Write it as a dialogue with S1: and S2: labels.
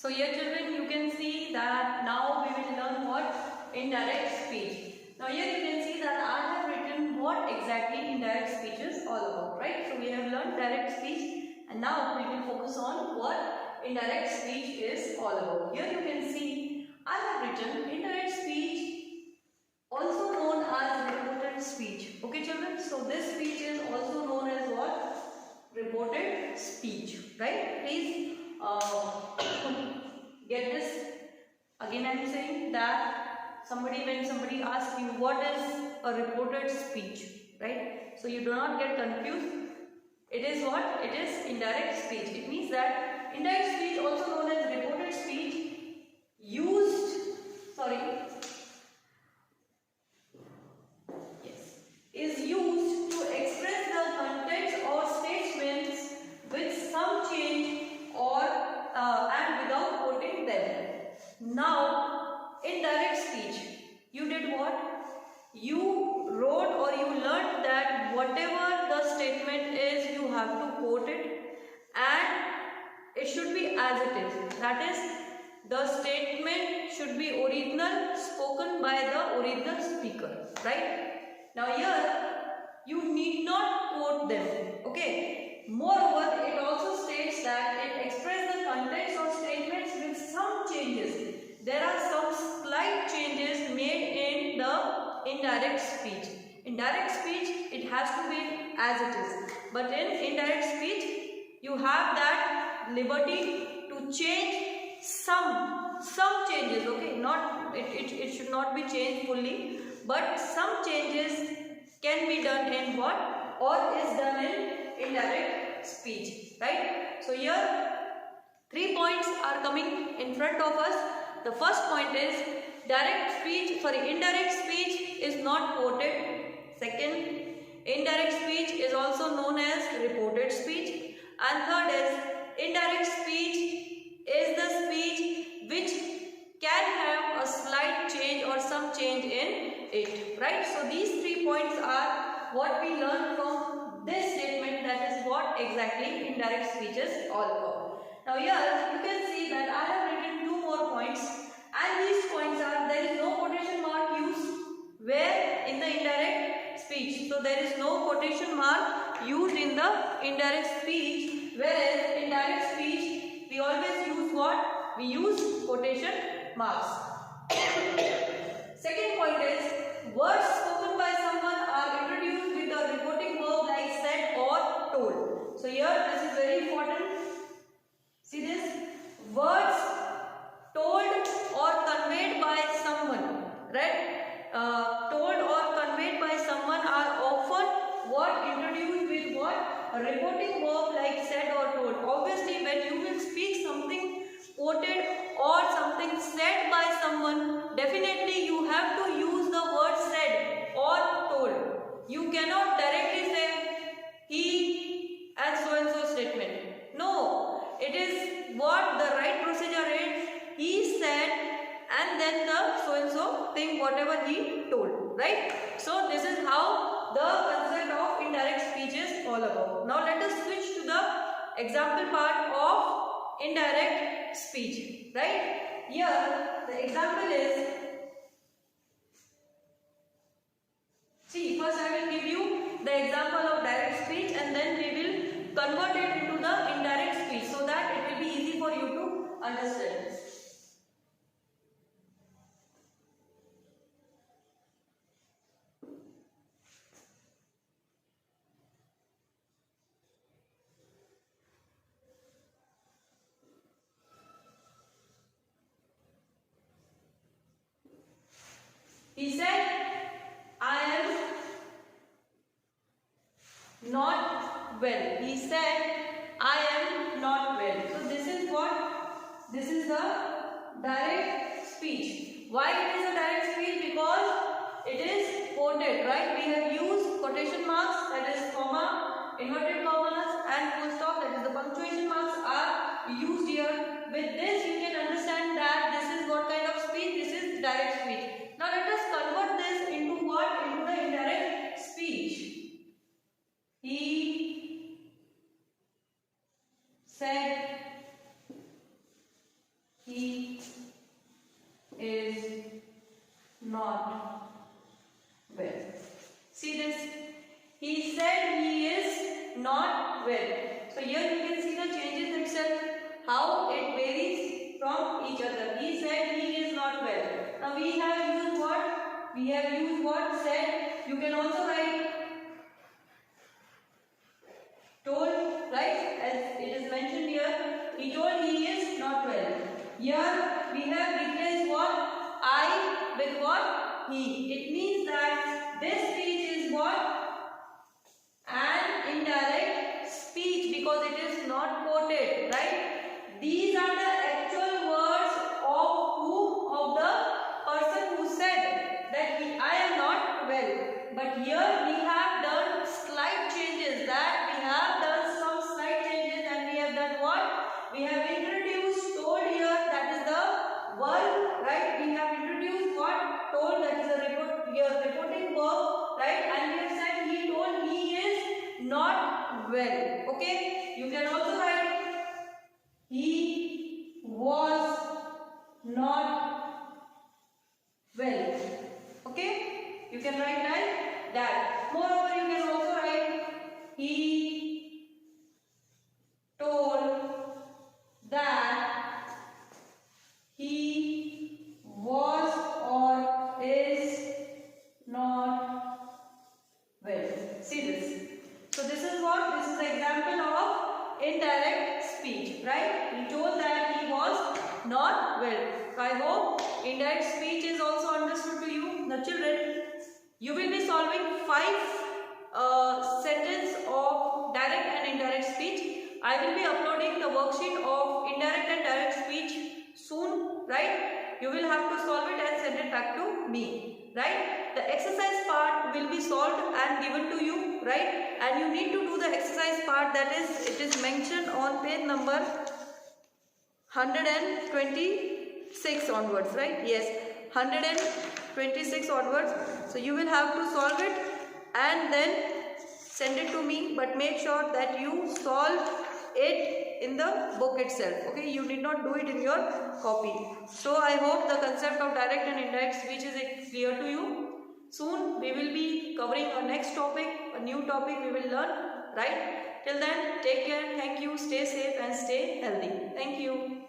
S1: So here children, you can see that now we will learn what? Indirect speech. Now here you can see that I have written what exactly indirect speech is all about, right? So we have learned direct speech and now we will focus on what indirect speech is all about. Here you can see I have written indirect speech, also known as reported speech. Okay children, so this speech is also known as what? Reported speech, right? Please get this. Again I am saying that when somebody asks you what is a reported speech, right? So you do not get confused. It is what? It is indirect speech. It means that indirect speech, also known as reported speech, is used to express the contents or statements with some change and without quoting them. Now, indirect speech, you did what? You wrote or you learned that whatever the statement is, you have to quote it and it should be as it is. That is, the statement should be original, spoken by the original speaker, right? Now here, you need not quote them, okay? Moreover, it also states that it expresses the contents or statements with some changes. There are some slight changes made in the indirect speech. In direct speech, it has to be as it is. But in indirect speech, you have that liberty to change some changes, okay? It should not be changed fully, but some changes can be done in what? Or is done in indirect speech, right? So here 3 points are coming in front of us. The first point is indirect speech is not quoted. Second, indirect speech is also known as reported speech. And third is indirect speech is the speech which can have a slight change or some change in it, right? So these 3 points are what we learn from this statement, that is what exactly indirect speech is all about. Now here you can see that I have written 2 more points, and these points are, there is no quotation mark used where in the indirect speech. So there is no quotation mark used in the indirect speech, whereas in direct speech we always use what? We use quotation marks. Second point is, words spoken by someone are introduced with a reporting verb like said or told. So here this is very important. See this? Words told or conveyed by someone, right? Told or conveyed by someone are often what? Introduced with what? A reporting verb like said or told. Obviously, when you will speak something quoted or something said by someone, definitely you have to use the word said or told. You cannot directly say he and so statement. No, it is what the right procedure is. He said and then the so thing whatever he told, right? So this is how the concept of indirect speech is all about. Now let us switch to the example part of indirect speech, right? Here the example is, see, first I will give you the example of direct speech and then we will convert it into the indirect speech so that it will be easy for you to understand. He said, I am not well. He said, I am not well. So this is what? This is the direct speech. Why it is a direct speech? Because it is quoted, right? We have used quotation marks, that is comma, inverted commas and full stop, that is the punctuation marks are used here. With this you can understand that this is what kind of speech? This is direct speech. Now let us convert this into what? Into the indirect speech. He said not well. So here you can see the changes itself, how it varies from each other. He said he is not well. Now we have used what? We have used what? Said. You can also write told, right? As it is mentioned here, he told he is not well. Here we have replaced what? I with what? He. It means that this speech is what? An indirect speech, because it is not quoted, right? These are the actual words of who? Of the person who said that I am not well. But here we have done slight changes, that we have done some slight changes, and we have done what? We have introduced told here, that is the verb, right? We have introduced what? Told, that is a reporting verb, right? And we have said he told he is not well. Okay? You can also write he was not well. Okay? You can write like that. Moreover, you can also write he told that he was or is not well. See this. So this is what? This is the example of indirect speech, right? He told that he was not well. So I hope indirect speech is also understood to you. Now children, you will be solving 5 sentences of direct and indirect speech. I will be uploading the worksheet of indirect and direct speech soon, right? You will have to solve it and send it back to me, right? The exercise part will be solved and given to you, right? And you need to do the exercise part, that is, it is mentioned on page number 126 onwards, right? Yes, 126 onwards. So you will have to solve it and then send it to me, but make sure that you solve it in the book itself. Okay, you need not do it in your copy. So I hope the concept of direct and indirect speech is clear to you. Soon we will be covering a next topic, a new topic we will learn, right? Till then, take care, thank you, stay safe and stay healthy. Thank you.